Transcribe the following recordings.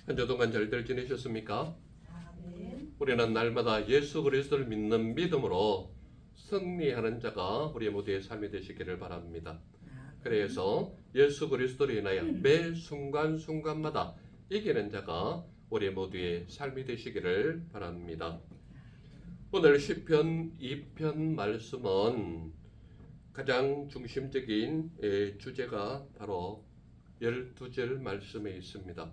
한 주 동안 잘들 지내셨습니까? 아멘. 우리는 날마다 예수 그리스도를 믿는 믿음으로 승리하는 자가 우리 모두의 삶이 되시기를 바랍니다. 그래서 예수 그리스도로 인하여 매 순간순간마다 이기는 자가 우리 모두의 삶이 되시기를 바랍니다. 오늘 시편 2편 말씀은 가장 중심적인 주제가 바로 12절 말씀에 있습니다.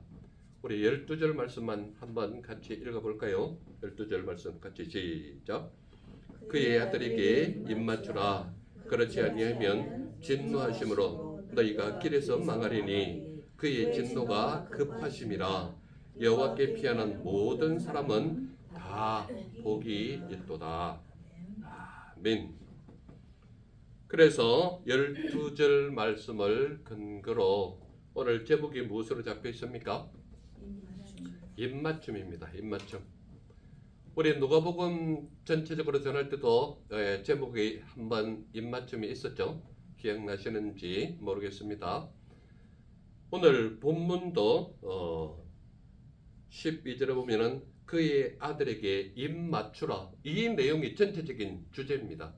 우리 12절 말씀만 한번 같이 읽어볼까요? 12절 말씀 같이 시작. 그의 아들에게 입맞추라. 그렇지 아니하면 진노하심으로 너희가 길에서 망하리니 그의 진노가 급하심이라. 여호와께 피하는 모든 사람은 다 복이 있도다. 아멘. 그래서 12절 말씀을 근거로 오늘 제목이 무엇으로 잡혀 있습니까? 입맞춤입니다. 입맞춤. 우리 누가복음 전체적으로 전할 때도 제목이 한번 입맞춤이 있었죠. 기억나시는지 모르겠습니다. 오늘 본문도 12절에 보면은 그의 아들에게 입맞추라. 이 내용이 전체적인 주제입니다.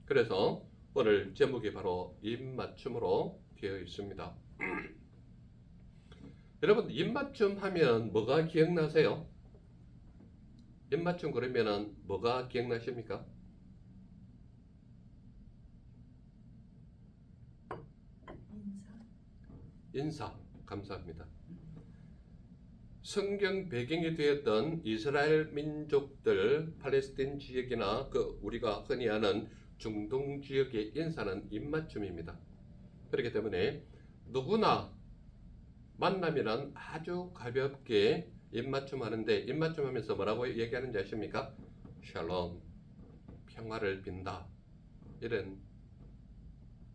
그래서 오늘 제목이 바로 입맞춤으로 되어 있습니다. 여러분, 입맞춤 하면 뭐가 기억나세요? 입맞춤 그러면은 뭐가 기억나십니까? 인사. 감사합니다. 성경 배경이 되었던 이스라엘 민족들, 팔레스틴 지역이나 우리가 흔히 아는 중동 지역의 인사는 입맞춤입니다. 그렇기 때문에 누구나 만나면은 아주 가볍게 입맞춤 하는데, 입맞춤 하면서 뭐라고 얘기하는지 아십니까? 샬롬, 평화를 빈다, 이런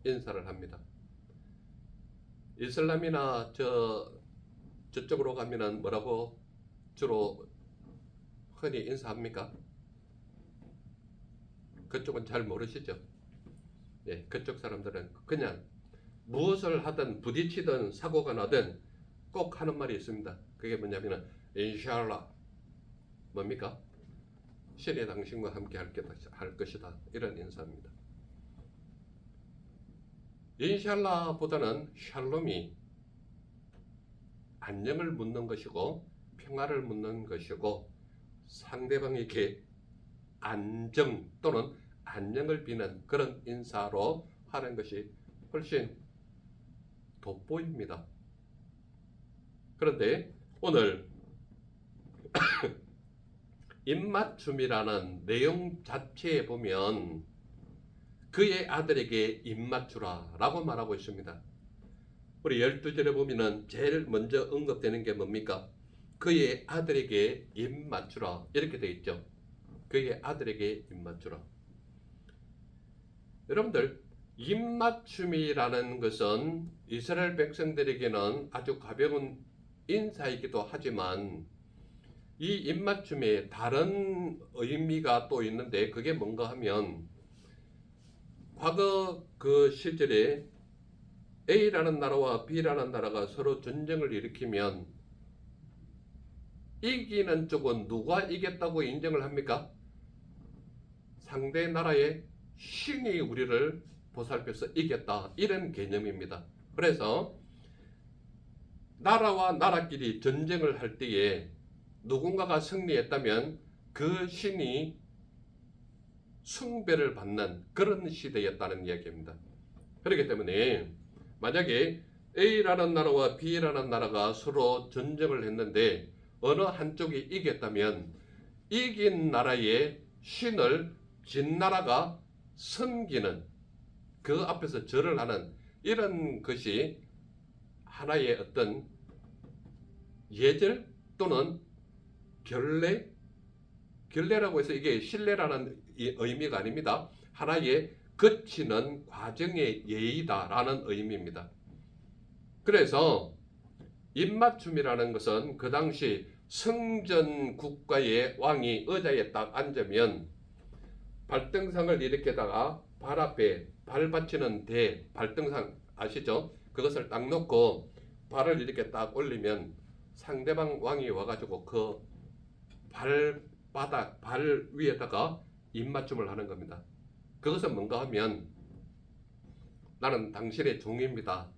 인사를 합니다. 이슬람이나 저쪽으로 가면은 뭐라고 주로 흔히 인사합니까? 그쪽은 잘 모르시죠? 예, 그쪽 사람들은 그냥 무엇을 하든 부딪히든 사고가 나든 꼭 하는 말이 있습니다. 그게 뭐냐면은 인샬라, 뭡니까? 신이 당신과 함께 할 것이다, 이런 인사입니다. 인샬라보다는 샬롬이 안녕을 묻는 것이고 평화를 묻는 것이고 상대방에게 안정 또는 안녕을 비는 그런 인사로 하는 것이 훨씬 돋보입니다. 그런데 오늘 입맞춤이라는 내용 자체에 보면 그의 아들에게 입맞추라 라고 말하고 있습니다. 우리 12절에 보면은 제일 먼저 언급되는 게 뭡니까? 그의 아들에게 입맞추라, 이렇게 되어 있죠. 그의 아들에게 입맞추라. 여러분들, 입맞춤이라는 것은 이스라엘 백성들에게는 아주 가벼운 인사이기도 하지만 이 입맞춤에 다른 의미가 또 있는데, 그게 뭔가 하면 과거 그 시절에 A라는 나라와 B라는 나라가 서로 전쟁을 일으키면 이기는 쪽은 누가 이겼다고 인정을 합니까? 상대 나라의 신이 우리를 보살펴서 이겼다, 이런 개념입니다. 그래서 나라와 나라끼리 전쟁을 할 때에 누군가가 승리했다면 그 신이 숭배를 받는 그런 시대였다는 이야기입니다. 그렇기 때문에 만약에 A라는 나라와 B라는 나라가 서로 전쟁을 했는데 어느 한쪽이 이겼다면 이긴 나라의 신을 진 나라가 섬기는, 그 앞에서 절을 하는, 이런 것이 하나의 어떤 예절 또는 결례라고 해서 이게 신뢰라는 의미가 아닙니다. 하나의 거치는 과정의 예의다라는 의미입니다. 그래서 입맞춤이라는 것은 그 당시 성전 국가의 왕이 의자에 딱 앉으면 발등상을 이렇게다가 발 앞에 발 받치는 발등상 아시죠? 그것을 딱 놓고 발을 이렇게 딱 올리면 상대방 왕이 와가지고 그 발바닥, 발 위에다가 입맞춤을 하는 겁니다. 그것은 뭔가 하면 나는 당신의 종입니다.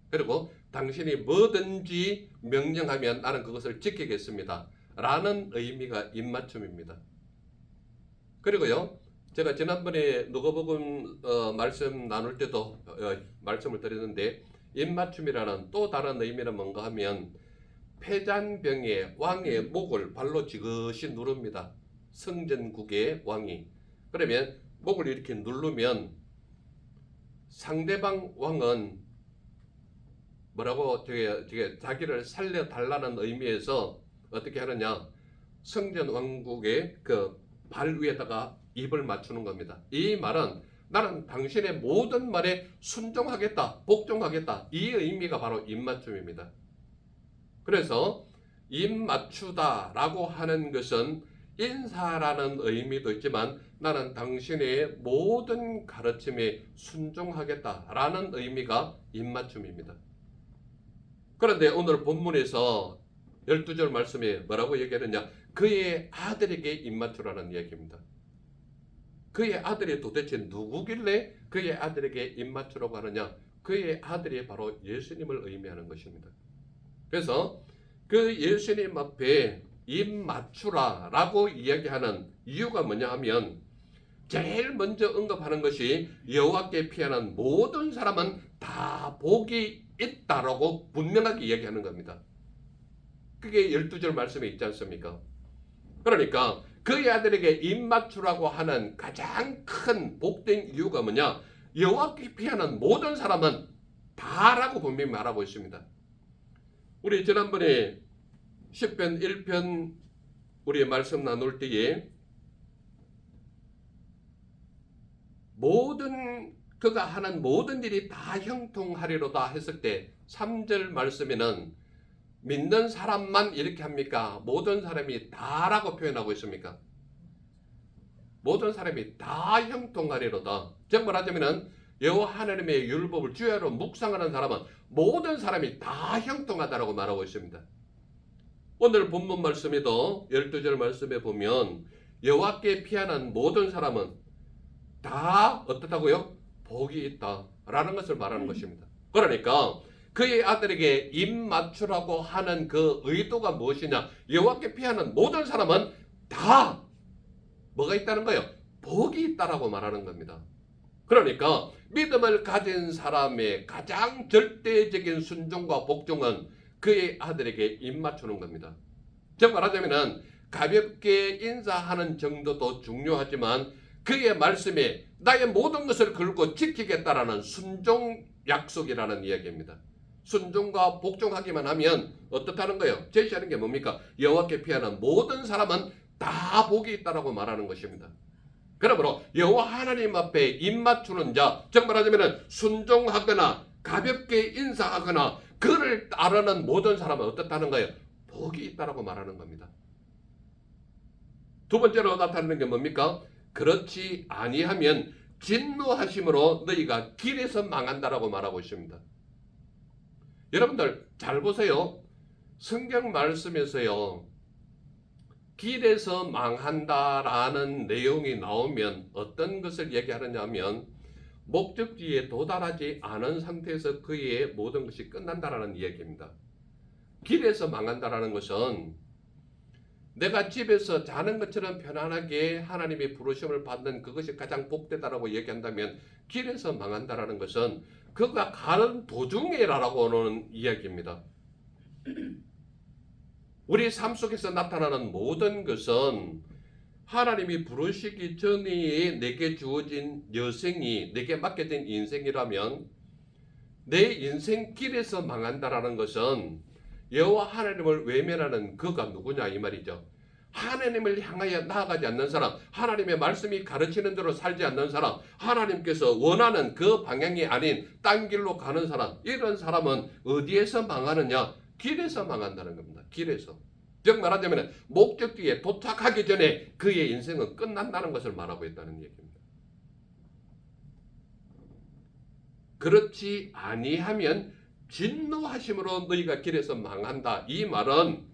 그리고 당신이 뭐든지 명령하면 나는 그것을 지키겠습니다. 라는 의미가 입맞춤입니다. 그리고요, 제가 지난번에 누가복음 말씀 나눌 때도 말씀을 드렸는데, 입맞춤이라는 또 다른 의미는 뭔가 하면 패잔병의 왕의 목을 발로 지그시 누릅니다. 성전국의 왕이. 그러면 목을 이렇게 누르면 상대방 왕은 뭐라고 자기를 살려달라는 의미에서 어떻게 하느냐, 성전 왕국의 그 발 위에다가 입을 맞추는 겁니다. 이 말은 나는 당신의 모든 말에 순종하겠다, 복종하겠다, 이 의미가 바로 입맞춤입니다. 그래서 입맞추다 라고 하는 것은 인사라는 의미도 있지만 나는 당신의 모든 가르침에 순종하겠다 라는 의미가 입맞춤입니다. 그런데 오늘 본문에서 12절 말씀에 뭐라고 얘기하느냐, 그의 아들에게 입맞추라는 이야기입니다. 그의 아들이 도대체 누구길래 그의 아들에게 입맞추라고 하느냐, 그의 아들이 바로 예수님을 의미하는 것입니다. 그래서 그 예수님 앞에 입맞추라 라고 이야기하는 이유가 뭐냐 하면, 제일 먼저 언급하는 것이 여호와께 피하는 모든 사람은 다 복이 있다라고 분명하게 이야기하는 겁니다. 그게 12절 말씀에 있지 않습니까? 그러니까 그의 아들에게 입맞추라고 하는 가장 큰 복된 이유가 뭐냐, 여호와께 피하는 모든 사람은 다라고 분명히 말하고 있습니다. 우리 지난번에 10편 1편 우리 말씀 나눌 때에 그가 하는 모든 일이 다 형통하리로다 했을 때 3절 말씀에는 믿는 사람만 이렇게 합니까? 모든 사람이 다라고 표현하고 있습니까? 모든 사람이 다 형통하리로다. 즉 말하자면 여호와 하나님의 율법을 주야로 묵상하는 사람은 모든 사람이 다 형통하다라고 말하고 있습니다. 오늘 본문 말씀에도 12절 말씀에 보면 여호와께 피하는 모든 사람은 다 어떻다고요? 복이 있다라는 것을 말하는 것입니다. 그러니까 그의 아들에게 입맞추라고 하는 그 의도가 무엇이냐, 여호와께 피하는 모든 사람은 다 뭐가 있다는 거예요? 복이 있다라고 말하는 겁니다. 그러니까 믿음을 가진 사람의 가장 절대적인 순종과 복종은 그의 아들에게 입맞추는 겁니다. 즉 말하자면 가볍게 인사하는 정도도 중요하지만 그의 말씀에 나의 모든 것을 걸고 지키겠다라는 순종 약속이라는 이야기입니다. 순종과 복종하기만 하면 어떻다는 거예요? 제시하는 게 뭡니까? 여호와께 피하는 모든 사람은 다 복이 있다라고 말하는 것입니다. 그러므로 여호와 하나님 앞에 입맞추는 자, 즉 말하자면 순종하거나 가볍게 인사하거나 그를 따르는 모든 사람은 어떻다는 거예요? 복이 있다라고 말하는 겁니다. 두 번째로 나타나는 게 뭡니까? 그렇지 아니하면 진노하심으로 너희가 길에서 망한다라고 말하고 있습니다. 여러분들 잘 보세요. 성경 말씀에서요, 길에서 망한다라는 내용이 나오면 어떤 것을 얘기하느냐 하면 목적지에 도달하지 않은 상태에서 그의 모든 것이 끝난다라는 이야기입니다. 길에서 망한다라는 것은 내가 집에서 자는 것처럼 편안하게 하나님의 부르심을 받는 그것이 가장 복되다라고 얘기한다면, 길에서 망한다라는 것은 그가 가는 도중에라고 하는 이야기입니다. 우리 삶 속에서 나타나는 모든 것은 하나님이 부르시기 전에 내게 주어진 여생이, 내게 맡겨진 인생이라면 내 인생 길에서 망한다라는 것은 여호와 하나님을 외면하는 그가 누구냐 이 말이죠. 하나님을 향하여 나아가지 않는 사람, 하나님의 말씀이 가르치는 대로 살지 않는 사람, 하나님께서 원하는 그 방향이 아닌 딴 길로 가는 사람, 이런 사람은 어디에서 망하느냐? 길에서 망한다는 겁니다. 길에서. 즉 말하자면 목적지에 도착하기 전에 그의 인생은 끝난다는 것을 말하고 있다는 얘기입니다. 그렇지 아니하면 진노하심으로 너희가 길에서 망한다. 이 말은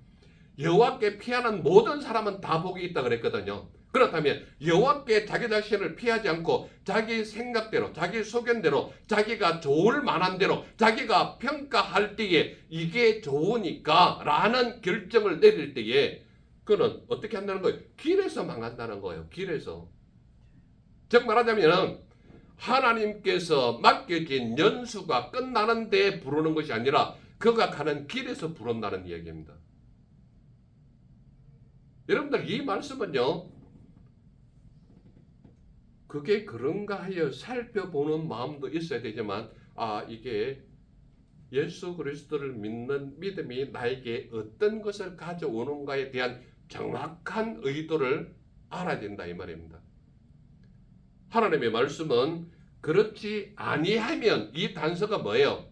여호와께 피하는 모든 사람은 다 복이 있다 그랬거든요. 그렇다면 여호와께 자기 자신을 피하지 않고 자기 생각대로, 자기 소견대로, 자기가 좋을 만한 대로, 자기가 평가할 때에 이게 좋으니까 라는 결정을 내릴 때에 그는 어떻게 한다는 거예요? 길에서 망한다는 거예요. 길에서. 즉 말하자면 하나님께서 맡겨진 연수가 끝나는 데 부르는 것이 아니라 그가 가는 길에서 부른다는 이야기입니다. 여러분들 이 말씀은요, 그게 그런가 하여 살펴보는 마음도 있어야 되지만 이게 예수 그리스도를 믿는 믿음이 나에게 어떤 것을 가져오는가에 대한 정확한 의도를 알아야 된다 이 말입니다. 하나님의 말씀은 그렇지 아니하면 이 단서가 뭐예요?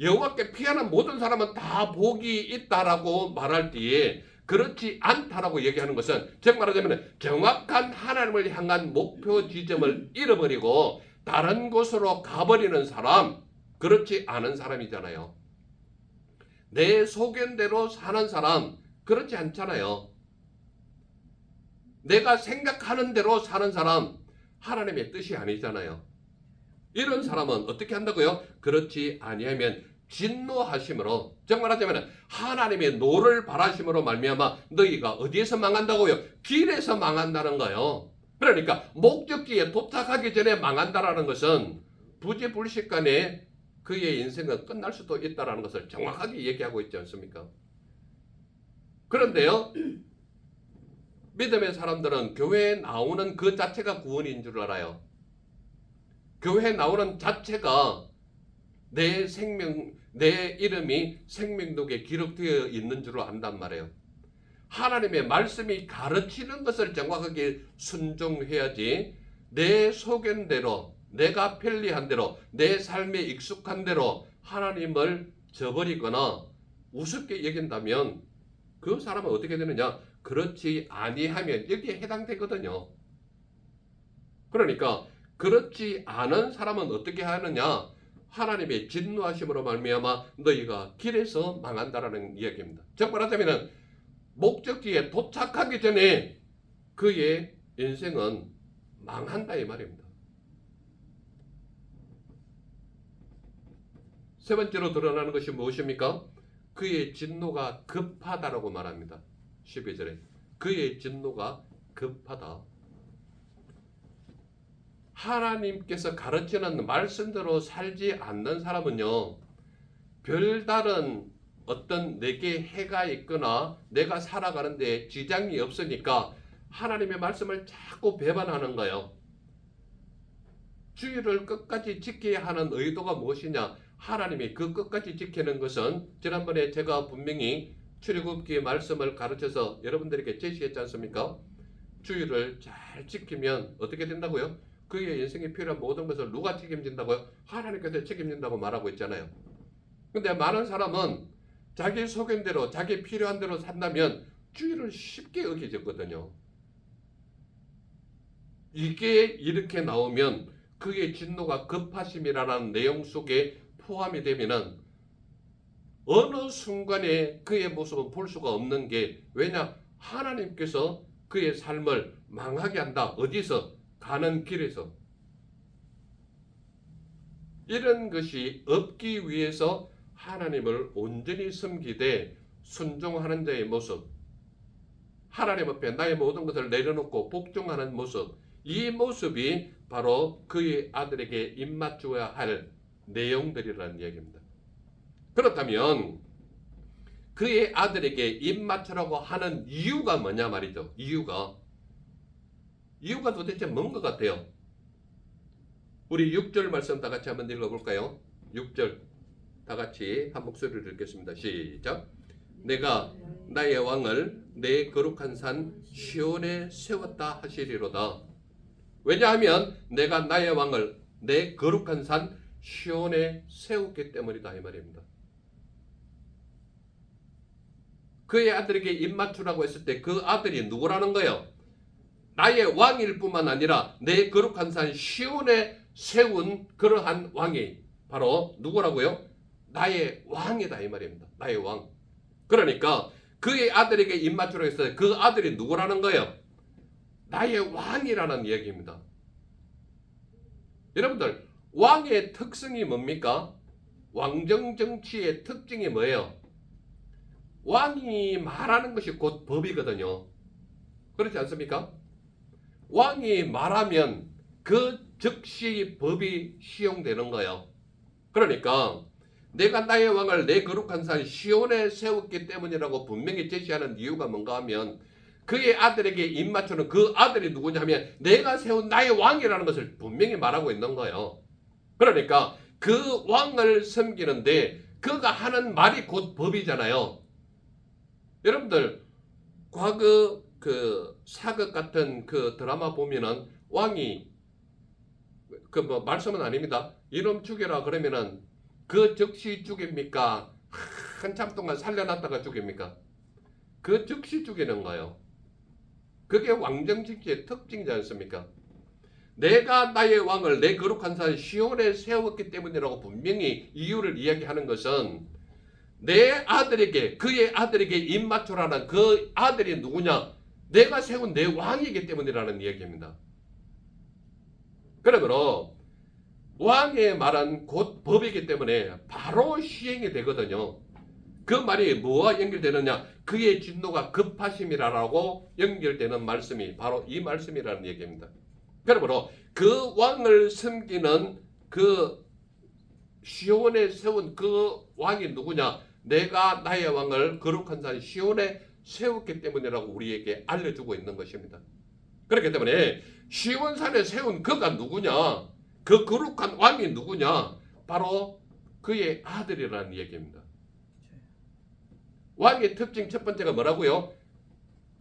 여호와께 피하는 모든 사람은 다 복이 있다라고 말할 때에 그렇지 않다라고 얘기하는 것은 즉 말하자면 정확한 하나님을 향한 목표 지점을 잃어버리고 다른 곳으로 가버리는 사람, 그렇지 않은 사람이잖아요. 내 소견대로 사는 사람, 그렇지 않잖아요. 내가 생각하는 대로 사는 사람, 하나님의 뜻이 아니잖아요. 이런 사람은 어떻게 한다고요? 그렇지 아니하면 진노하심으로, 즉 말하자면 하나님의 노를 바라심으로 말미암아 너희가 어디에서 망한다고요? 길에서 망한다는 거예요. 그러니까 목적지에 도착하기 전에 망한다라는 것은 부지불식간에 그의 인생은 끝날 수도 있다라는 것을 정확하게 얘기하고 있지 않습니까? 그런데요, 믿음의 사람들은 교회에 나오는 그 자체가 구원인 줄 알아요. 교회에 나오는 자체가 내 생명, 내 이름이 생명록에 기록되어 있는 줄 안단 말이에요. 하나님의 말씀이 가르치는 것을 정확하게 순종해야지 내 소견대로, 내가 편리한 대로, 내 삶에 익숙한 대로 하나님을 저버리거나 우습게 여긴다면 그 사람은 어떻게 되느냐? 그렇지 아니하면 여기에 해당되거든요. 그러니까 그렇지 않은 사람은 어떻게 하느냐? 하나님의 진노하심으로 말미암아 너희가 길에서 망한다라는 이야기입니다. 즉 말하자면 목적지에 도착하기 전에 그의 인생은 망한다 이 말입니다. 세 번째로 드러나는 것이 무엇입니까? 그의 진노가 급하다라고 말합니다. 12절에 그의 진노가 급하다. 하나님께서 가르치는 말씀대로 살지 않는 사람은요, 별다른 어떤 내게 해가 있거나 내가 살아가는데 지장이 없으니까 하나님의 말씀을 자꾸 배반하는 거예요. 주의를 끝까지 지켜야 하는 의도가 무엇이냐? 하나님이 그 끝까지 지키는 것은 지난번에 제가 분명히 출애굽기의 말씀을 가르쳐서 여러분들에게 제시했지 않습니까? 주의를 잘 지키면 어떻게 된다고요? 그의 인생에 필요한 모든 것을 누가 책임진다고요? 하나님께서 책임진다고 말하고 있잖아요. 근데 많은 사람은 자기 소견대로 자기 필요한 대로 산다면 주의를 쉽게 어기거든요. 이게 이렇게 나오면 그의 진노가 급하심이라는 내용 속에 포함이 되면은 어느 순간에 그의 모습은 볼 수가 없는 게 왜냐? 하나님께서 그의 삶을 망하게 한다. 어디서? 가는 길에서. 이런 것이 없기 위해서 하나님을 온전히 섬기되 순종하는 자의 모습, 하나님 앞에 나의 모든 것을 내려놓고 복종하는 모습, 이 모습이 바로 그의 아들에게 입맞추어야 할 내용들이라는 얘기입니다. 그렇다면 그의 아들에게 입맞추라고 하는 이유가 뭐냐 말이죠. 이유가 도대체 뭔 것 같아요? 우리 6절 말씀 다 같이 한번 읽어볼까요? 6절 다 같이 한 목소리를 읽겠습니다. 시작. 내가 나의 왕을 내 거룩한 산 시온에 세웠다 하시리로다. 왜냐하면 내가 나의 왕을 내 거룩한 산 시온에 세웠기 때문이다 이 말입니다. 그의 아들에게 입맞추라고 했을 때 그 아들이 누구라는 거예요? 나의 왕일 뿐만 아니라 내 거룩한 산 시온에 세운 그러한 왕이 바로 누구라고요? 나의 왕이다 이 말입니다. 나의 왕. 그러니까 그의 아들에게 입맞추라고 했어요. 그 아들이 누구라는 거예요? 나의 왕이라는 얘기입니다. 여러분들 왕의 특성이 뭡니까? 왕정 정치의 특징이 뭐예요? 왕이 말하는 것이 곧 법이거든요. 그렇지 않습니까? 왕이 말하면 그 즉시 법이 시용되는 거예요. 그러니까 내가 나의 왕을 내 거룩한 산 시온에 세웠기 때문이라고 분명히 제시하는 이유가 뭔가 하면 그의 아들에게 입맞추는 그 아들이 누구냐 하면 내가 세운 나의 왕이라는 것을 분명히 말하고 있는 거예요. 그러니까 그 왕을 섬기는데 그가 하는 말이 곧 법이잖아요. 여러분들 과거 그 사극 같은 그 드라마 보면은 왕이 그 뭐 말씀은 아닙니다. 이놈 죽여라 그러면은 그 즉시 죽입니까? 한참 동안 살려놨다가 죽입니까? 그 즉시 죽이는 거예요. 그게 왕정직지의 특징이지 않습니까? 내가 나의 왕을 내 거룩한 산 시온에 세웠기 때문이라고 분명히 이유를 이야기하는 것은 내 아들에게 그의 아들에게 입맞추라는 그 아들이 누구냐? 내가 세운 내 왕이기 때문이라는 이야기입니다. 그러므로 왕의 말은 곧 법이기 때문에 바로 시행이 되거든요. 그 말이 뭐와 연결되느냐? 그의 진노가 급하심이라고 연결되는 말씀이 바로 이 말씀이라는 얘기입니다. 그러므로 그 왕을 섬기는 그 시온에 세운 그 왕이 누구냐? 내가 나의 왕을 거룩한 산 시온에 세웠기 때문이라고 우리에게 알려주고 있는 것입니다. 그렇기 때문에 시온산에 세운 그가 누구냐? 그 거룩한 왕이 누구냐? 바로 그의 아들이라는 얘기입니다. 왕의 특징 첫 번째가 뭐라고요?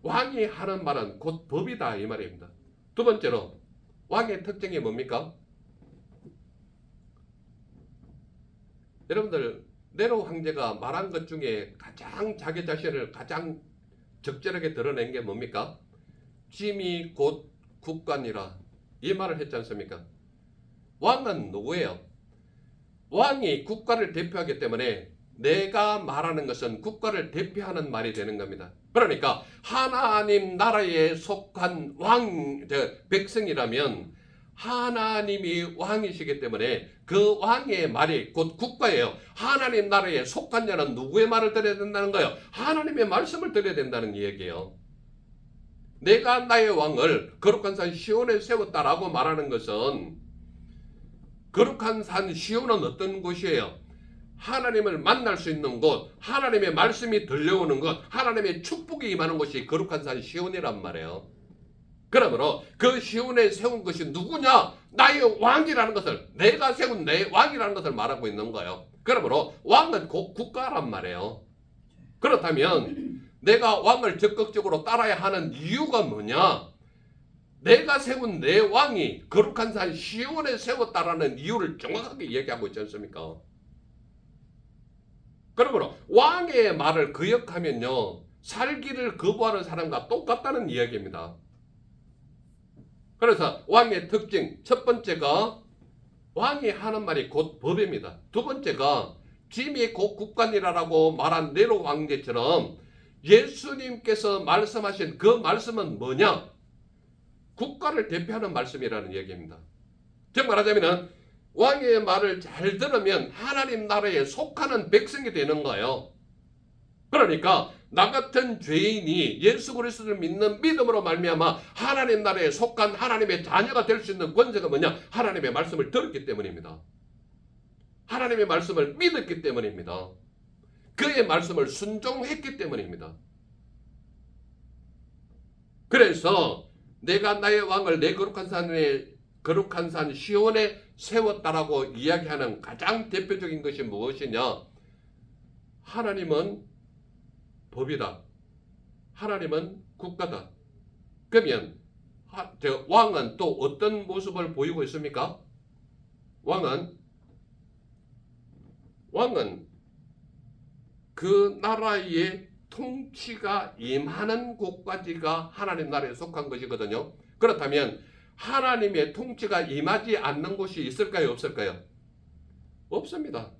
왕이 하는 말은 곧 법이다 이 말입니다. 두 번째로 왕의 특징이 뭡니까? 여러분들 네로 황제가 말한 것 중에 가장 자기 자신을 가장 적절하게 드러낸 게 뭡니까? 짐이 곧 국관이라 이 말을 했지 않습니까? 왕은 누구예요? 왕이 국가를 대표하기 때문에 내가 말하는 것은 국가를 대표하는 말이 되는 겁니다. 그러니까 하나님 나라에 속한 백성이라면 하나님이 왕이시기 때문에 그 왕의 말이 곧 국가예요. 하나님 나라에 속한 자는 누구의 말을 들어야 된다는 거예요? 하나님의 말씀을 들어야 된다는 얘기예요. 내가 나의 왕을 거룩한 산 시온에 세웠다라고 말하는 것은 거룩한 산 시온은 어떤 곳이에요? 하나님을 만날 수 있는 곳, 하나님의 말씀이 들려오는 곳, 하나님의 축복이 임하는 곳이 거룩한 산 시온이란 말이에요. 그러므로 그 시온에 세운 것이 누구냐? 나의 왕이라는 것을, 내가 세운 내 왕이라는 것을 말하고 있는 거예요. 그러므로 왕은 곧 국가란 말이에요. 그렇다면 내가 왕을 적극적으로 따라야 하는 이유가 뭐냐? 내가 세운 내 왕이 거룩한 산 시온에 세웠다라는 이유를 정확하게 얘기하고 있지 않습니까? 그러므로 왕의 말을 거역하면요 살기를 거부하는 사람과 똑같다는 이야기입니다. 그래서 왕의 특징 첫 번째가 왕이 하는 말이 곧 법입니다. 두 번째가 짐이 곧 국관이라고 말한 네로 황제처럼 예수님께서 말씀하신 그 말씀은 뭐냐? 국가를 대표하는 말씀이라는 얘기입니다. 즉 말하자면 왕의 말을 잘 들으면 하나님 나라에 속하는 백성이 되는 거예요. 그러니까 나 같은 죄인이 예수 그리스도를 믿는 믿음으로 말미암아 하나님 나라에 속한 하나님의 자녀가 될 수 있는 권세가 뭐냐? 하나님의 말씀을 들었기 때문입니다. 하나님의 말씀을 믿었기 때문입니다. 그의 말씀을 순종했기 때문입니다. 그래서 내가 나의 왕을 내 거룩한 산 시온에 세웠다라고 이야기하는 가장 대표적인 것이 무엇이냐? 하나님은 법이다. 하나님은 국가다. 그러면 왕은 또 어떤 모습을 보이고 있습니까? 왕은 그 나라의 통치가 임하는 곳까지가 하나님 나라에 속한 것이거든요. 그렇다면 하나님의 통치가 임하지 않는 곳이 있을까요? 없을까요? 없습니다.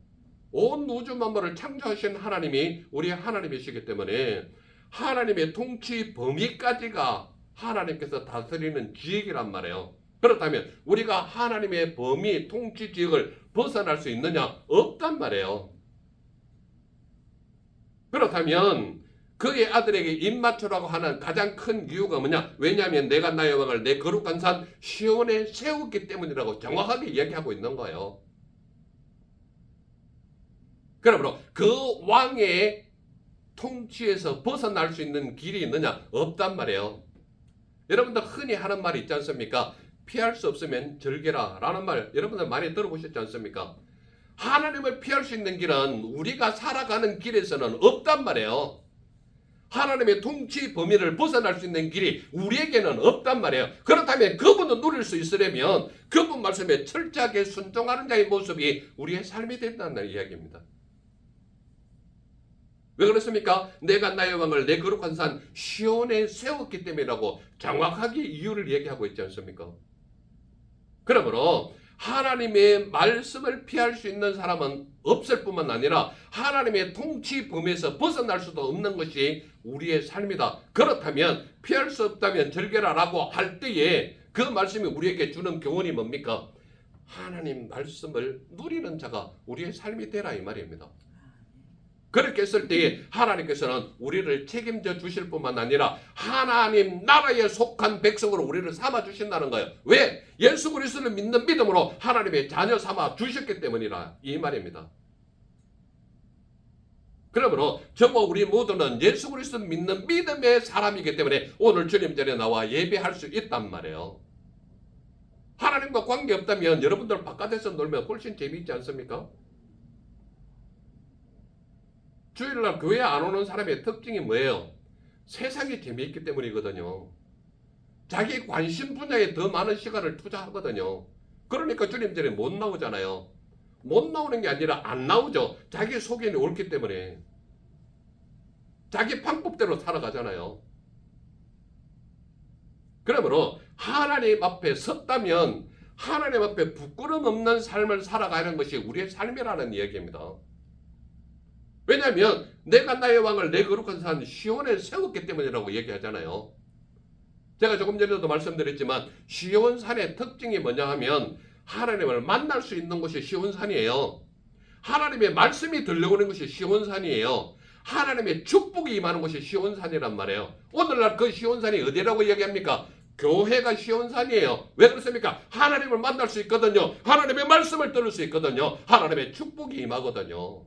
온 우주 만물을 창조하신 하나님이 우리 하나님이시기 때문에 하나님의 통치 범위까지가 하나님께서 다스리는 지역이란 말이에요. 그렇다면 우리가 하나님의 범위 통치 지역을 벗어날 수 있느냐? 없단 말이에요. 그렇다면 그의 아들에게 입맞추라고 하는 가장 큰 이유가 뭐냐? 왜냐하면 내가 나의 왕을 내 거룩한 산 시온에 세웠기 때문이라고 정확하게 이야기하고 있는 거예요. 그러므로 그 왕의 통치에서 벗어날 수 있는 길이 있느냐? 없단 말이에요. 여러분들 흔히 하는 말이 있지 않습니까? 피할 수 없으면 절개라 라는 말 여러분들 많이 들어보셨지 않습니까? 하나님을 피할 수 있는 길은 우리가 살아가는 길에서는 없단 말이에요. 하나님의 통치 범위를 벗어날 수 있는 길이 우리에게는 없단 말이에요. 그렇다면 그분을 누릴 수 있으려면 그분 말씀에 철저하게 순종하는 자의 모습이 우리의 삶이 된다는 이야기입니다. 왜 그렇습니까? 내가 나의 왕을 내 거룩한 산 시온에 세웠기 때문이라고 정확하게 이유를 얘기하고 있지 않습니까? 그러므로 하나님의 말씀을 피할 수 있는 사람은 없을 뿐만 아니라 하나님의 통치 범위에서 벗어날 수도 없는 것이 우리의 삶이다. 그렇다면 피할 수 없다면 절개라라고 할 때에 그 말씀이 우리에게 주는 교훈이 뭡니까? 하나님 말씀을 누리는 자가 우리의 삶이 되라 이 말입니다. 그렇게 했을 때에 하나님께서는 우리를 책임져 주실 뿐만 아니라 하나님 나라에 속한 백성으로 우리를 삼아 주신다는 거예요. 왜? 예수 그리스도를 믿는 믿음으로 하나님의 자녀 삼아 주셨기 때문이라 이 말입니다. 그러므로 저와 우리 모두는 예수 그리스도를 믿는 믿음의 사람이기 때문에 오늘 주님 전에 나와 예배할 수 있단 말이에요. 하나님과 관계없다면 여러분들 바깥에서 놀면 훨씬 재미있지 않습니까? 주일날 교회 안 오는 사람의 특징이 뭐예요? 세상이 재미있기 때문이거든요. 자기 관심 분야에 더 많은 시간을 투자하거든요. 그러니까 주님 전에 못 나오잖아요. 못 나오는 게 아니라 안 나오죠. 자기 속에 옳기 때문에. 자기 방법대로 살아가잖아요. 그러므로 하나님 앞에 섰다면 하나님 앞에 부끄럼 없는 삶을 살아가는 것이 우리의 삶이라는 이야기입니다. 왜냐하면 내가 나의 왕을 내 거룩한 산 시온에 세웠기 때문이라고 얘기하잖아요. 제가 조금 전에도 말씀드렸지만 시온산의 특징이 뭐냐 하면 하나님을 만날 수 있는 곳이 시온산이에요. 하나님의 말씀이 들려오는 것이 시온산이에요. 하나님의 축복이 임하는 곳이 시온산이란 말이에요. 오늘날 그 시온산이 어디라고 얘기합니까? 교회가 시온산이에요. 왜 그렇습니까? 하나님을 만날 수 있거든요. 하나님의 말씀을 들을 수 있거든요. 하나님의 축복이 임하거든요.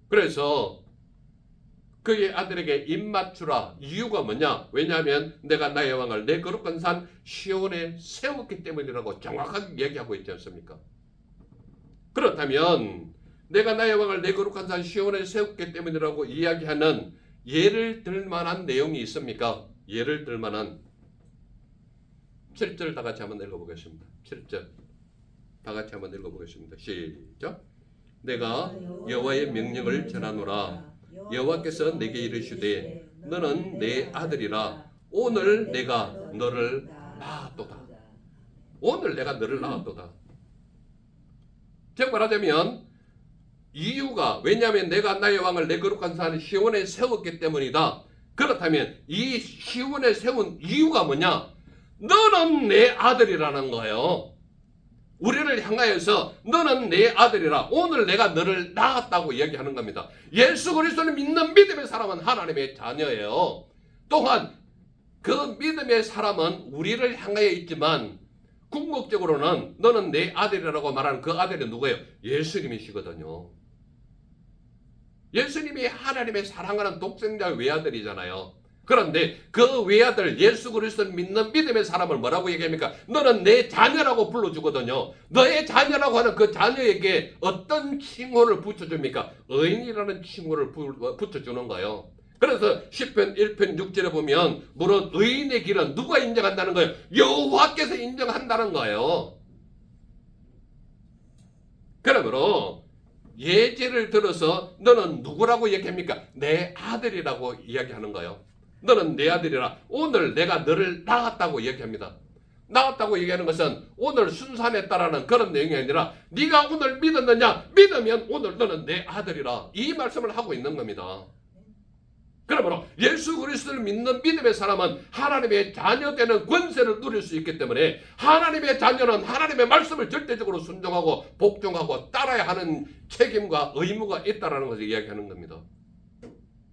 그래서 그의 아들에게 입맞추라. 이유가 뭐냐? 왜냐하면 내가 나의 왕을 내 거룩한 산 시온에 세웠기 때문이라고 정확하게 얘기하고 있지 않습니까? 그렇다면 내가 나의 왕을 내 거룩한 산 시온에 세웠기 때문이라고 이야기하는 예를 들 만한 내용이 있습니까? 예를 들 만한 7절 다 같이 한번 읽어보겠습니다. 7절 다 같이 한번 읽어보겠습니다. 시작. 내가 여호와의 명령을 전하노라. 여호와께서 내게 이르시되 너는 내 아들이라. 오늘 내가 너를 낳았도다. 오늘 내가 너를 낳았도다. 즉 말하자면 이유가 왜냐하면 내가 나의 왕을 내 거룩한 산 시온에 세웠기 때문이다. 그렇다면 이 시온에 세운 이유가 뭐냐? 너는 내 아들이라는 거예요. 우리를 향하여서 너는 내 아들이라. 오늘 내가 너를 낳았다고 이야기하는 겁니다. 예수 그리스도를 믿는 믿음의 사람은 하나님의 자녀예요. 또한 그 믿음의 사람은 우리를 향하여 있지만 궁극적으로는 너는 내 아들이라고 말하는 그 아들이 누구예요? 예수님이시거든요. 예수님이 하나님의 사랑하는 독생자 외아들이잖아요. 그런데 그 외아들 예수 그리스도를 믿는 믿음의 사람을 뭐라고 얘기합니까? 너는 내 자녀라고 불러주거든요. 너의 자녀라고 하는 그 자녀에게 어떤 칭호를 붙여줍니까? 의인이라는 칭호를 붙여주는 거예요. 그래서 시편 1편 6절에 보면 무릇 의인의 길은 누가 인정한다는 거예요? 여호와께서 인정한다는 거예요. 그러므로 예제를 들어서 너는 누구라고 얘기합니까? 내 아들이라고 이야기하는 거예요. 너는 내 아들이라. 오늘 내가 너를 낳았다고 얘기합니다. 나왔다고 얘기하는 것은 오늘 순산했다라는 그런 내용이 아니라 네가 오늘 믿었느냐? 믿으면 오늘 너는 내 아들이라. 이 말씀을 하고 있는 겁니다. 그러므로 예수 그리스도를 믿는 믿음의 사람은 하나님의 자녀되는 권세를 누릴 수 있기 때문에 하나님의 자녀는 하나님의 말씀을 절대적으로 순종하고 복종하고 따라야 하는 책임과 의무가 있다는 것을 이야기하는 겁니다.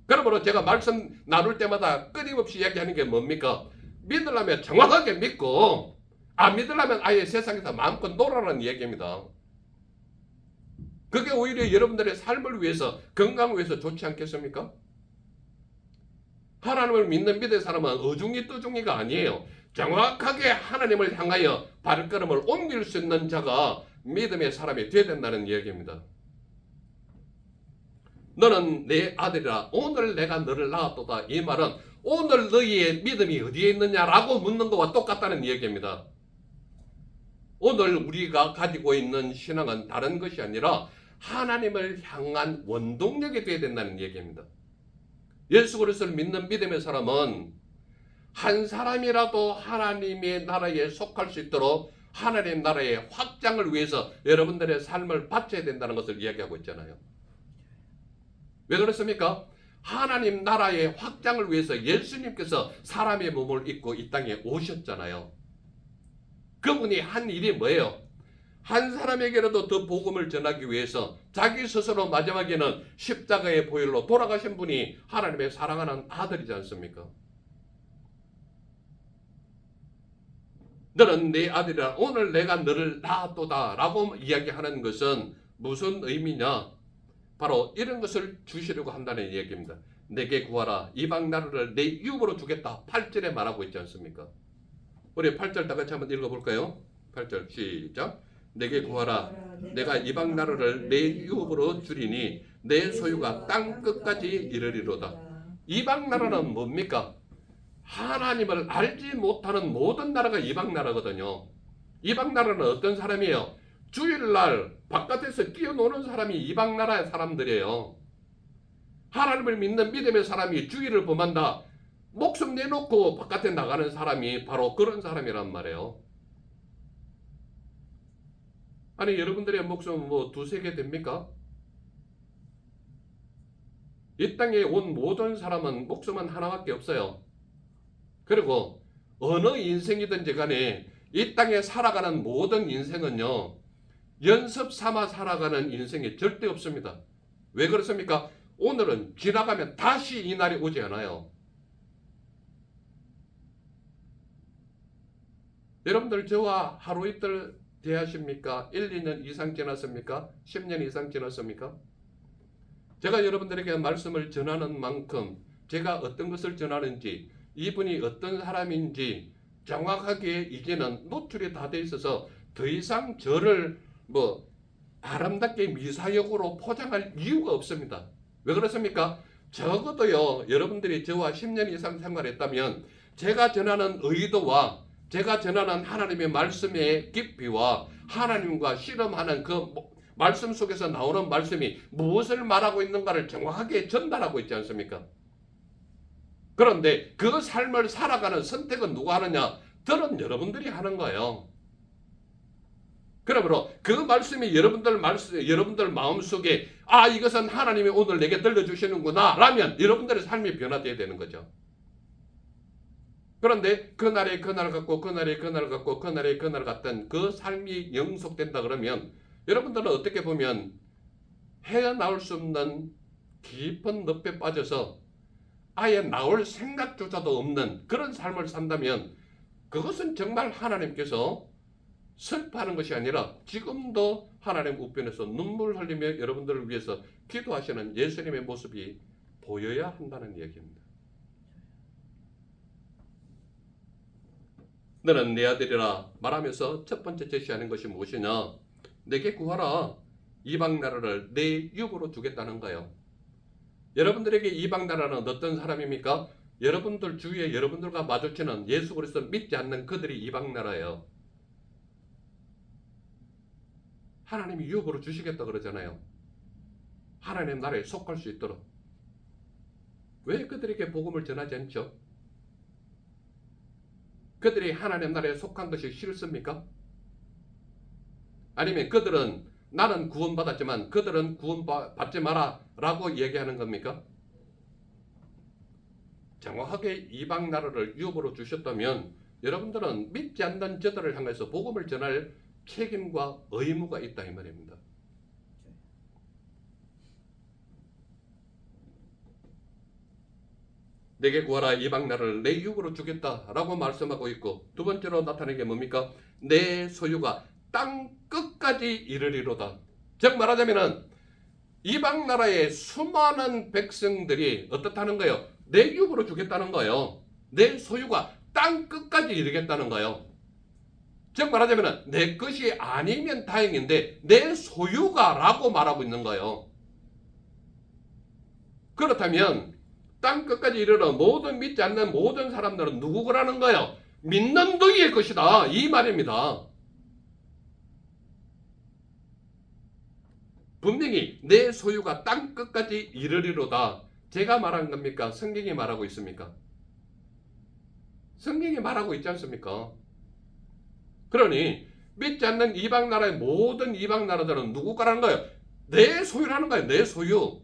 그러므로 제가 말씀 나눌 때마다 끊임없이 이야기하는 게 뭡니까? 믿으려면 정확하게 믿고 안 믿으려면 아예 세상에서 마음껏 놀아라는 얘기입니다. 그게 오히려 여러분들의 삶을 위해서 건강을 위해서 좋지 않겠습니까? 하나님을 믿는 믿음의 사람은 어중이 떠중이가 아니에요. 정확하게 하나님을 향하여 발걸음을 옮길 수 있는 자가 믿음의 사람이 되어야 된다는 이야기입니다. 너는 내 아들이라 오늘 내가 너를 낳았도다. 이 말은 오늘 너희의 믿음이 어디에 있느냐라고 묻는 것과 똑같다는 이야기입니다. 오늘 우리가 가지고 있는 신앙은 다른 것이 아니라 하나님을 향한 원동력이 되어야 된다는 얘기입니다. 예수 그리스도를 믿는 믿음의 사람은 한 사람이라도 하나님의 나라에 속할 수 있도록 하나님의 나라의 확장을 위해서 여러분들의 삶을 바쳐야 된다는 것을 이야기하고 있잖아요. 왜 그렇습니까? 하나님 나라의 확장을 위해서 예수님께서 사람의 몸을 입고 이 땅에 오셨잖아요. 그분이 한 일이 뭐예요? 한 사람에게라도 더 복음을 전하기 위해서 자기 스스로 마지막에는 십자가의 보혈로 돌아가신 분이 하나님의 사랑하는 아들이지 않습니까? 너는 내 아들이라 오늘 내가 너를 낳았도다 라고 이야기하는 것은 무슨 의미냐? 바로 이런 것을 주시려고 한다는 이야기입니다. 내게 구하라. 이방 나라를 내 유업으로 주겠다. 8절에 말하고 있지 않습니까? 우리 8절 다 같이 한번 읽어볼까요? 8절 시작. 내게 구하라. 내가 이방 나라를 내 유업으로 주리니 내 소유가 땅 끝까지 이르리로다. 이방 나라는 뭡니까? 하나님을 알지 못하는 모든 나라가 이방 나라거든요. 이방 나라는 어떤 사람이에요? 주일날 바깥에서 뛰어노는 사람이 이방 나라의 사람들이에요. 하나님을 믿는 믿음의 사람이 주일을 범한다. 목숨 내놓고 바깥에 나가는 사람이 바로 그런 사람이란 말이에요. 아니 여러분들의 목숨 뭐 두세 개 됩니까? 이 땅에 온 모든 사람은 목숨은 하나밖에 없어요. 그리고 어느 인생이든지 간에 이 땅에 살아가는 모든 인생은요, 연습 삼아 살아가는 인생이 절대 없습니다. 왜 그렇습니까? 오늘은 지나가면 다시 이 날이 오지 않아요. 여러분들 저와 하루 이틀 대하십니까? 1, 2년 이상 지났습니까? 10년 이상 지났습니까? 제가 여러분들에게 말씀을 전하는 만큼 제가 어떤 것을 전하는지 이분이 어떤 사람인지 정확하게 이제는 노출이 다 돼 있어서 더 이상 저를 뭐 아름답게 미사역으로 포장할 이유가 없습니다. 왜 그렇습니까? 적어도요 여러분들이 저와 10년 이상 생활했다면 제가 전하는 의도와 제가 전하는 하나님의 말씀의 깊이와 하나님과 씨름하는 그 말씀 속에서 나오는 말씀이 무엇을 말하고 있는가를 정확하게 전달하고 있지 않습니까? 그런데 그 삶을 살아가는 선택은 누가 하느냐? 들은 여러분들이 하는 거예요. 그러므로 그 말씀이 여러분들 마음속에 이것은 하나님이 오늘 내게 들려주시는구나 라면 여러분들의 삶이 변화되어야 되는 거죠. 그런데 그날에 그날 같고 그날에 그날 같고 그날에 그날 같던 그 삶이 영속된다 그러면 여러분들은 어떻게 보면 헤어나올 수 없는 깊은 늪에 빠져서 아예 나올 생각조차도 없는 그런 삶을 산다면 그것은 정말 하나님께서 슬퍼하는 것이 아니라 지금도 하나님 우편에서 눈물 흘리며 여러분들을 위해서 기도하시는 예수님의 모습이 보여야 한다는 얘기입니다. 너는 내 아들이라 말하면서 첫 번째 제시하는 것이 무엇이냐? 내게 구하라. 이방 나라를 내 유업으로 주겠다는 거예요. 여러분들에게 이방 나라는 어떤 사람입니까? 여러분들 주위에 여러분들과 마주치는 예수 그리스도를 믿지 않는 그들이 이방 나라예요. 하나님이 유업으로 주시겠다 그러잖아요. 하나님 나라에 속할 수 있도록. 왜 그들에게 복음을 전하지 않죠? 그들이 하나님 나라에 속한 것이 싫습니까? 아니면 그들은 나는 구원받았지만 그들은 구원받지 마라 라고 얘기하는 겁니까? 정확하게 이방 나라를 유업으로 주셨다면 여러분들은 믿지 않는 저들을 향해서 복음을 전할 책임과 의무가 있다 이 말입니다. 내게 구하라 이방 나라를 내 유업으로 주겠다라고 말씀하고 있고, 두 번째로 나타낸 게 뭡니까? 내 소유가 땅 끝까지 이르리로다. 즉 말하자면은 이방 나라의 수많은 백성들이 어떻다는 거예요? 내 유업으로 주겠다는 거예요. 내 소유가 땅 끝까지 이르겠다는 거예요. 즉 말하자면 내 것이 아니면 다행인데 내 소유가 라고 말하고 있는 거예요. 그렇다면 땅 끝까지 이르러 모든 믿지 않는 모든 사람들은 누구라는 거예요? 믿는 너희의 것이다 이 말입니다. 분명히 내 소유가 땅 끝까지 이르리로다. 제가 말한 겁니까? 성경이 말하고 있습니까? 성경이 말하고 있지 않습니까? 그러니 믿지 않는 이방 나라의 모든 이방 나라들은 누구가라는 거예요? 내 소유라는 거예요. 내 소유.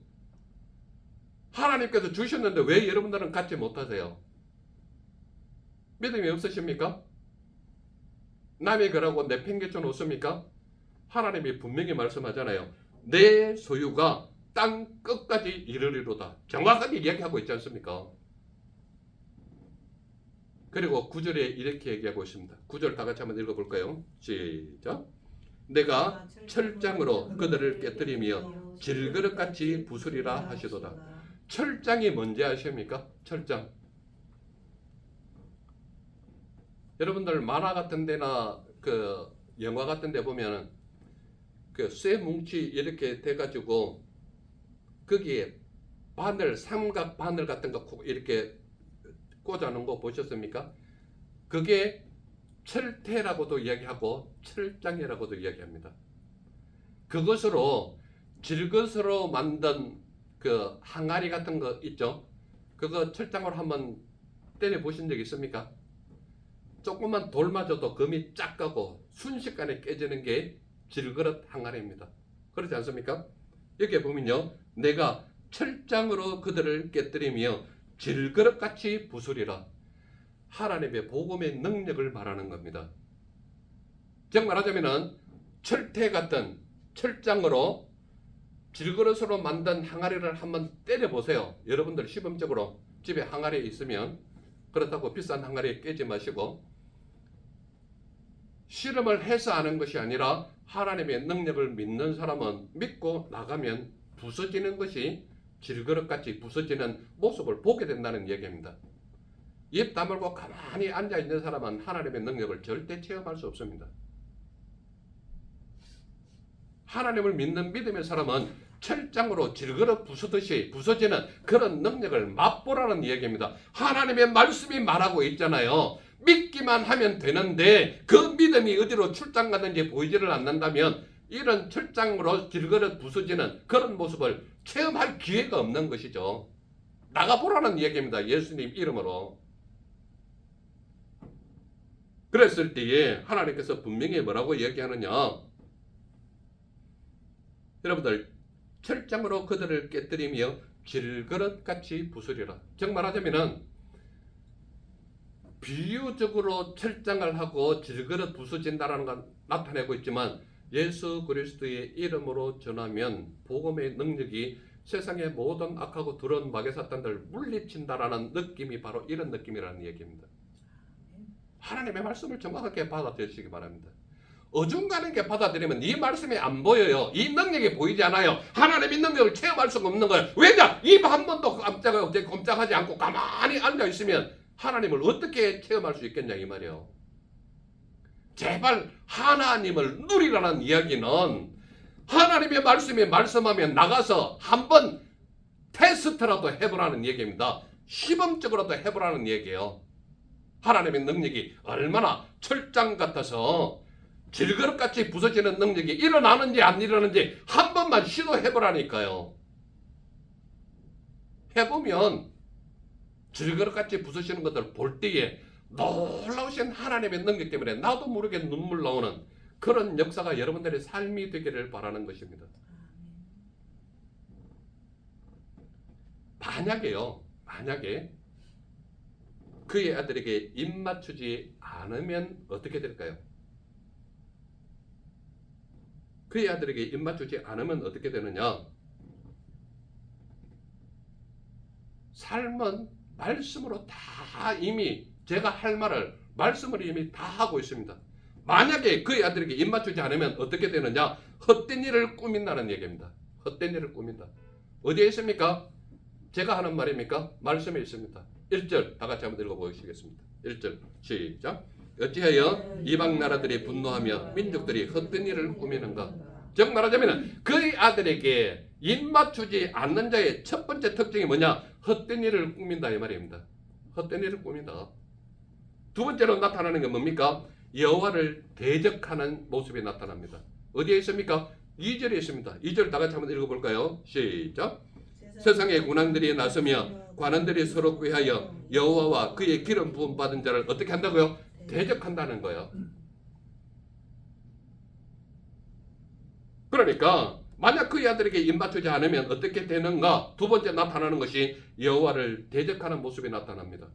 하나님께서 주셨는데 왜 여러분들은 갖지 못하세요? 믿음이 없으십니까? 남의 거라고 내팽개쳐 놓습니까? 하나님이 분명히 말씀하잖아요. 내 소유가 땅 끝까지 이르리로다. 정확하게 이야기하고 있지 않습니까? 그리고 9절에 이렇게 얘기하고 있습니다. 9절 다 같이 한번 읽어볼까요? 시작. 내가 철장으로 그들을 깨뜨리며 질그릇같이 부수리라 하시도다. 철장이 뭔지 아십니까? 철장. 여러분들 만화 같은 데나 그 영화 같은 데 보면 그 쇠 뭉치 이렇게 돼가지고 거기에 바늘, 삼각 바늘 같은 거 이렇게 꽂아놓은 거 보셨습니까? 그게 철퇴라고도 이야기하고 철장이라고도 이야기합니다. 그것으로 질것으로 만든 그 항아리 같은 거 있죠? 그거 철장으로 한번 때려 보신 적 있습니까? 조금만 돌 맞아도 금이 쫙 가고 순식간에 깨지는 게 질그릇 항아리입니다. 그렇지 않습니까? 여기 보면요, 내가 철장으로 그들을 깨뜨리며 질그릇같이 부수리라. 하나님의 복음의 능력을 말하는 겁니다. 즉 말하자면은 철퇴 같은 철장으로 질그릇으로 만든 항아리를 한번 때려보세요. 여러분들 시범적으로 집에 항아리 있으면, 그렇다고 비싼 항아리에 깨지 마시고, 실험을 해서 아는 것이 아니라 하나님의 능력을 믿는 사람은 믿고 나가면 부서지는 것이 질그릇같이 부서지는 모습을 보게 된다는 얘기입니다. 입 다물고 가만히 앉아있는 사람은 하나님의 능력을 절대 체험할 수 없습니다. 하나님을 믿는 믿음의 사람은 철장으로 질그릇 부수듯이 부서지는 그런 능력을 맛보라는 얘기입니다. 하나님의 말씀이 말하고 있잖아요. 믿기만 하면 되는데 그 믿음이 어디로 출장 가는지 보이지를 않는다면 이런 철장으로 질그릇 부서지는 그런 모습을 체험할 기회가 없는 것이죠. 나가보라는 얘기입니다. 예수님 이름으로. 그랬을 때에 하나님께서 분명히 뭐라고 얘기하느냐? 여러분들 철장으로 그들을 깨뜨리며 질그릇같이 부수리라. 즉 말하자면은 비유적으로 철장을 하고 질그릇 부서진다라는 걸 나타내고 있지만 예수 그리스도의 이름으로 전하면 복음의 능력이 세상의 모든 악하고 더러운 마귀사탄들을 물리친다라는 느낌이 바로 이런 느낌이라는 얘기입니다. 하나님의 말씀을 정확하게 받아들이시기 바랍니다. 어중간한 게 받아들이면 이 말씀이 안 보여요. 이 능력이 보이지 않아요. 하나님의 능력을 체험할 수가 없는 거예요. 왜냐? 입 한 번도 꼼짝하지 않고 가만히 앉아있으면 하나님을 어떻게 체험할 수 있겠냐 이 말이에요. 제발 하나님을 누리라는 이야기는 하나님의 말씀이 말씀하면 나가서 한번 테스트라도 해보라는 얘기입니다. 시범적으로도 해보라는 얘기예요. 하나님의 능력이 얼마나 철장 같아서 질그릇같이 부서지는 능력이 일어나는지 안 일어나는지 한 번만 시도해보라니까요. 해보면 질그릇같이 부서지는 것들을 볼 때에 놀라우신 하나님의 능력 때문에 나도 모르게 눈물 나오는 그런 역사가 여러분들의 삶이 되기를 바라는 것입니다. 만약에 그의 아들에게 입맞추지 않으면 어떻게 될까요? 그의 아들에게 입맞추지 않으면 어떻게 되느냐? 삶은 말씀으로 다 이미 제가 할 말을 말씀으로 이미 다 하고 있습니다. 만약에 그의 아들에게 입맞추지 않으면 어떻게 되느냐? 헛된 일을 꾸민다는 얘기입니다. 헛된 일을 꾸민다. 어디에 있습니까? 제가 하는 말입니까? 말씀에 있습니다. 1절 다 같이 한번 읽어보시겠습니다. 1절 시작. 어찌하여 이방 나라들이 분노하며 민족들이 헛된 일을 꾸미는가? 즉 말하자면 그의 아들에게 입맞추지 않는 자의 첫 번째 특징이 뭐냐? 헛된 일을 꾸민다 이 말입니다. 헛된 일을 꾸민다. 두 번째로 나타나는 게 뭡니까? 여호와를 대적하는 모습이 나타납니다. 어디에 있습니까? 2절에 있습니다. 2절 다 같이 한번 읽어볼까요? 시작. 세상의 군왕들이 나서며 관원들이 서로 꾀하여 여호와와 그의 기름 부음 받은 자를 어떻게 한다고요? 대적한다는 거예요. 그러니까 만약 그의 아들에게 입맞추지 않으면 어떻게 되는가? 두 번째 나타나는 것이 여호와를 대적하는 모습이 나타납니다.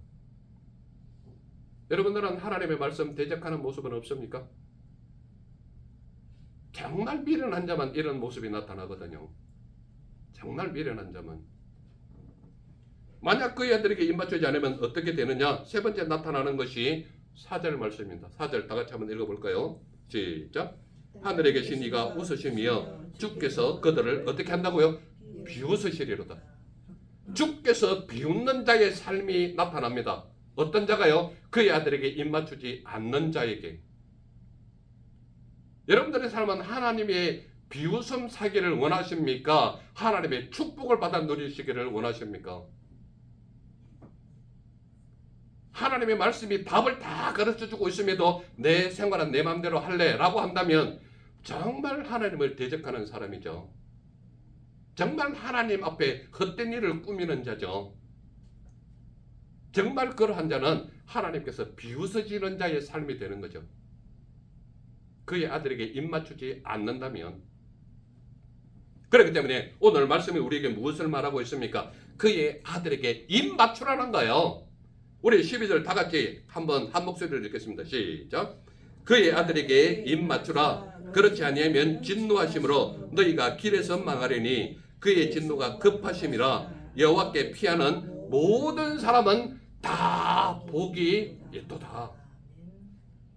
여러분들은 하나님의 말씀 대적하는 모습은 없습니까? 정말 미련한 자만 이런 모습이 나타나거든요. 정말 미련한 자만. 만약 그의 아들에게 입맞추지 않으면 어떻게 되느냐? 세 번째 나타나는 것이 4절 말씀입니다. 4절 다 같이 한번 읽어볼까요? 시작. 하늘에 계신 이가 웃으시며 주께서 그들을 어떻게 한다고요? 비웃으시리로다. 주께서 비웃는 자의 삶이 나타납니다. 어떤 자가요? 그의 아들에게 입맞추지 않는 자에게. 여러분들의 삶은 하나님의 비웃음 사기를 원하십니까? 하나님의 축복을 받아 누리시기를 원하십니까? 하나님의 말씀이 답을 다 가르쳐주고 있음에도 내 생활은 내 마음대로 할래 라고 한다면 정말 하나님을 대적하는 사람이죠. 정말 하나님 앞에 헛된 일을 꾸미는 자죠. 정말 그러한 자는 하나님께서 비웃어지는 자의 삶이 되는 거죠. 그의 아들에게 입맞추지 않는다면. 그렇기 때문에 오늘 말씀이 우리에게 무엇을 말하고 있습니까? 그의 아들에게 입맞추라는 거예요. 우리 12절 다 같이 한번 한 목소리를 읽겠습니다. 시작. 그의 아들에게 입맞추라. 그렇지 아니하면 진노하심으로 너희가 길에서 망하리니 그의 진노가 급하심이라. 여호와께 피하는 모든 사람은 다 복이 있도다.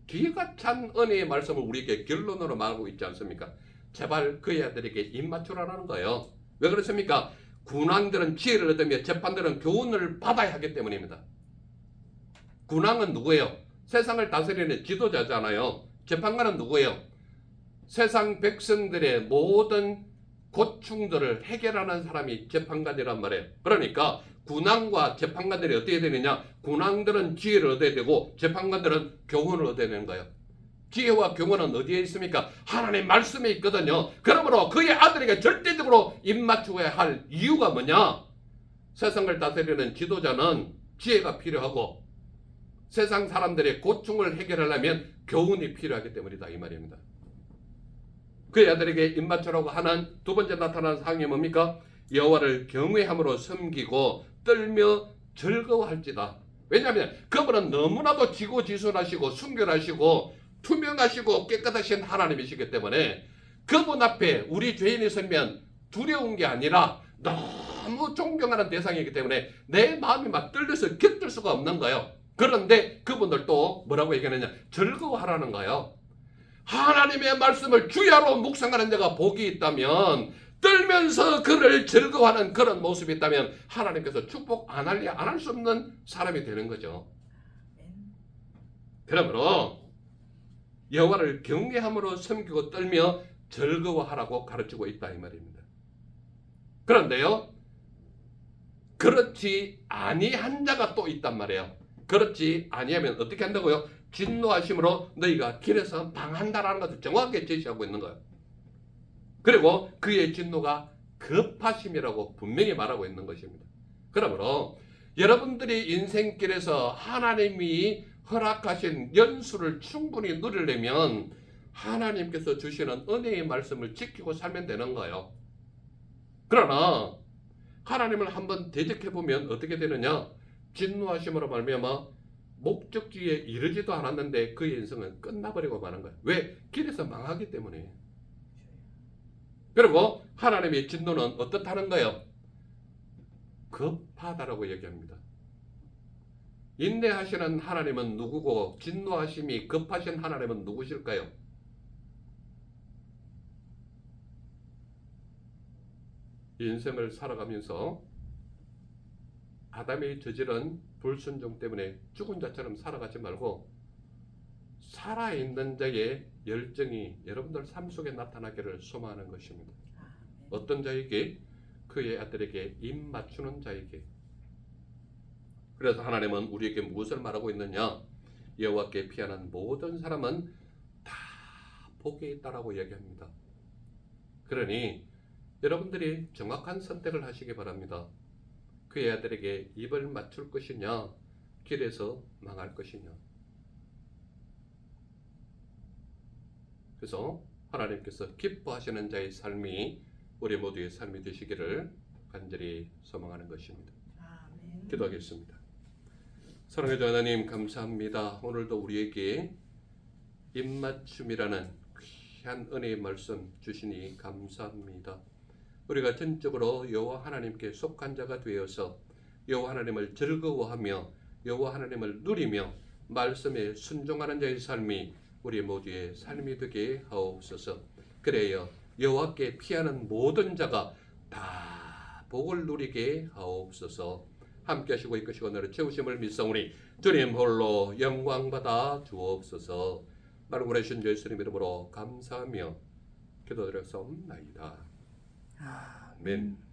기가 찬 은혜의 말씀을 우리에게 결론으로 말하고 있지 않습니까? 제발 그의 아들에게 입맞추라는 거예요. 왜 그렇습니까? 군왕들은 지혜를 얻으며 재판들은 교훈을 받아야 하기 때문입니다. 군왕은 누구예요? 세상을 다스리는 지도자잖아요. 재판관은 누구예요? 세상 백성들의 모든 고충들을 해결하는 사람이 재판관이란 말이에요. 그러니까 군왕과 재판관들이 어떻게 되느냐? 군왕들은 지혜를 얻어야 되고 재판관들은 교훈을 얻어야 되는 거예요. 지혜와 교훈은 어디에 있습니까? 하나님 말씀에 있거든요. 그러므로 그의 아들에게 절대적으로 입맞추어야 할 이유가 뭐냐? 세상을 다스리는 지도자는 지혜가 필요하고 세상 사람들의 고충을 해결하려면 교훈이 필요하기 때문이다 이 말입니다. 그의 아들에게 입맞추라고 하는 두 번째 나타나는 사항이 뭡니까? 여호와를 경외함으로 섬기고 떨며 즐거워할지다. 왜냐하면 그분은 너무나도 지고지순하시고 순결하시고 투명하시고 깨끗하신 하나님이시기 때문에 그분 앞에 우리 죄인이 서면 두려운 게 아니라 너무 존경하는 대상이기 때문에 내 마음이 막 떨려서 깃들 수가 없는 거예요. 그런데 그분들도 뭐라고 얘기하느냐? 즐거워하라는 거예요. 하나님의 말씀을 주야로 묵상하는 자가 복이 있다면 떨면서 그를 즐거워하는 그런 모습이 있다면 하나님께서 축복 안 할 수 없는 사람이 되는 거죠. 그러므로 여호와를 경외함으로 섬기고 떨며 즐거워하라고 가르치고 있다 이 말입니다. 그런데요, 그렇지 아니한 자가 또 있단 말이에요. 그렇지 아니하면 어떻게 한다고요? 진노하심으로 너희가 길에서 망한다라는 것을 정확하게 제시하고 있는 거예요. 그리고 그의 진노가 급하심이라고 분명히 말하고 있는 것입니다. 그러므로 여러분들이 인생길에서 하나님이 허락하신 연수를 충분히 누리려면 하나님께서 주시는 은혜의 말씀을 지키고 살면 되는 거예요. 그러나 하나님을 한번 대적해 보면 어떻게 되느냐? 진노하심으로 말미암아 목적지에 이르지도 않았는데 그의 인생은 끝나버리고 마는 거예요. 왜? 길에서 망하기 때문에. 그리고 하나님의 진노는 어떻다는 거예요? 급하다라고 얘기합니다. 인내하시는 하나님은 누구고 진노하심이 급하신 하나님은 누구실까요? 인생을 살아가면서 아담이 저지른 불순종 때문에 죽은 자처럼 살아가지 말고 살아있는 자의 열정이 여러분들 삶 속에 나타나기를 소망하는 것입니다. 어떤 자에게? 그의 아들에게 입 맞추는 자에게. 그래서 하나님은 우리에게 무엇을 말하고 있느냐? 여호와께 피하는 모든 사람은 다 복에 있다라고 얘기합니다. 그러니 여러분들이 정확한 선택을 하시기 바랍니다. 그의 아들에게 입을 맞출 것이냐, 길에서 망할 것이냐. 그래서 하나님께서 기뻐하시는 자의 삶이 우리 모두의 삶이 되시기를 간절히 소망하는 것입니다. 아멘. 기도하겠습니다. 사랑의 주 하나님 감사합니다. 오늘도 우리에게 입맞춤이라는 귀한 은혜의 말씀 주시니 감사합니다. 우리가 전적으로 여호와 하나님께 속한 자가 되어서 여호와 하나님을 즐거워하며 여호와 하나님을 누리며 말씀에 순종하는 자의 삶이 우리 모두의 삶이 되게 하옵소서. 그래야 여호와께 피하는 모든 자가 다 복을 누리게 하옵소서. 함께 하시고 이끄시고 너를 채우심을 믿사오니 주님 홀로 영광 받아 주옵소서. 말씀하신 예수님 이름으로 감사하며 기도드렸사옵나이다. 아멘.